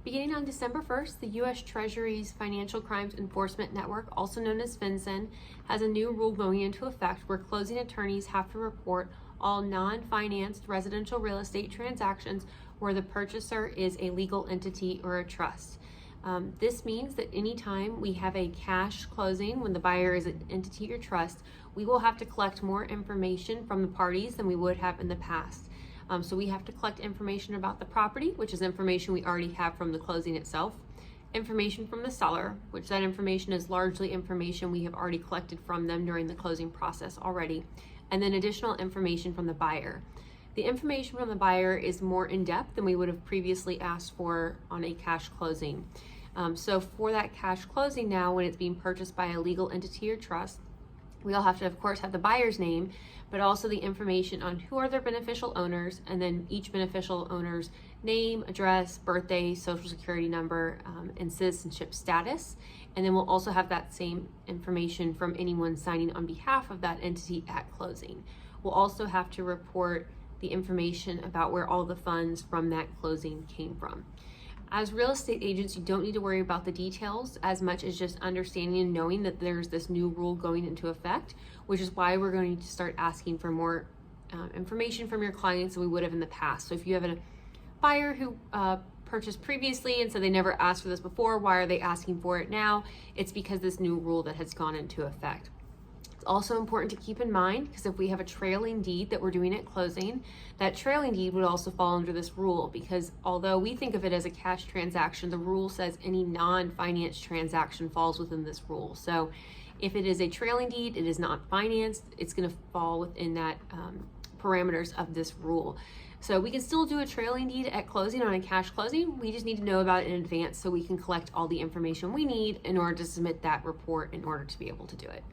Beginning on December 1st, the U.S. Treasury's Financial Crimes Enforcement Network, also known as FinCEN, has a new rule going into effect where closing attorneys have to report all non-financed residential real estate transactions where the purchaser is a legal entity or a trust. This means that anytime we have a cash closing when the buyer is an entity or trust, we will have to collect more information from the parties than we would have in the past. So we have to collect information about the property, which is information we already have from the closing itself, information from the seller, which that information is largely information we have already collected from them during the closing process already, and then additional information from the buyer. The information from the buyer is more in depth than we would have previously asked for on a cash closing. So for that cash closing now, when it's being purchased by a legal entity or trust, we'll have to, of course, have the buyer's name, but also the information on who are their beneficial owners, and then each beneficial owner's name, address, birthday, social security number, and citizenship status. And then we'll also have that same information from anyone signing on behalf of that entity at closing. We'll also have to report the information about where all the funds from that closing came from. As real estate agents, you don't need to worry about the details as much as just understanding and knowing that there's this new rule going into effect, which is why we're going to start asking for more information from your clients than we would have in the past. So if you have a buyer who purchased previously and so they never asked for this before, why are they asking for it now? It's because this new rule that has gone into effect. Also important to keep in mind, because if we have a trailing deed that we're doing at closing, that trailing deed would also fall under this rule, because although we think of it as a cash transaction, the rule says any non-financed transaction falls within this rule. So if it is a trailing deed, it is not financed, it's going to fall within that parameters of this rule. So we can still do a trailing deed at closing on a cash closing. We just need to know about it in advance so we can collect all the information we need in order to submit that report in order to be able to do it.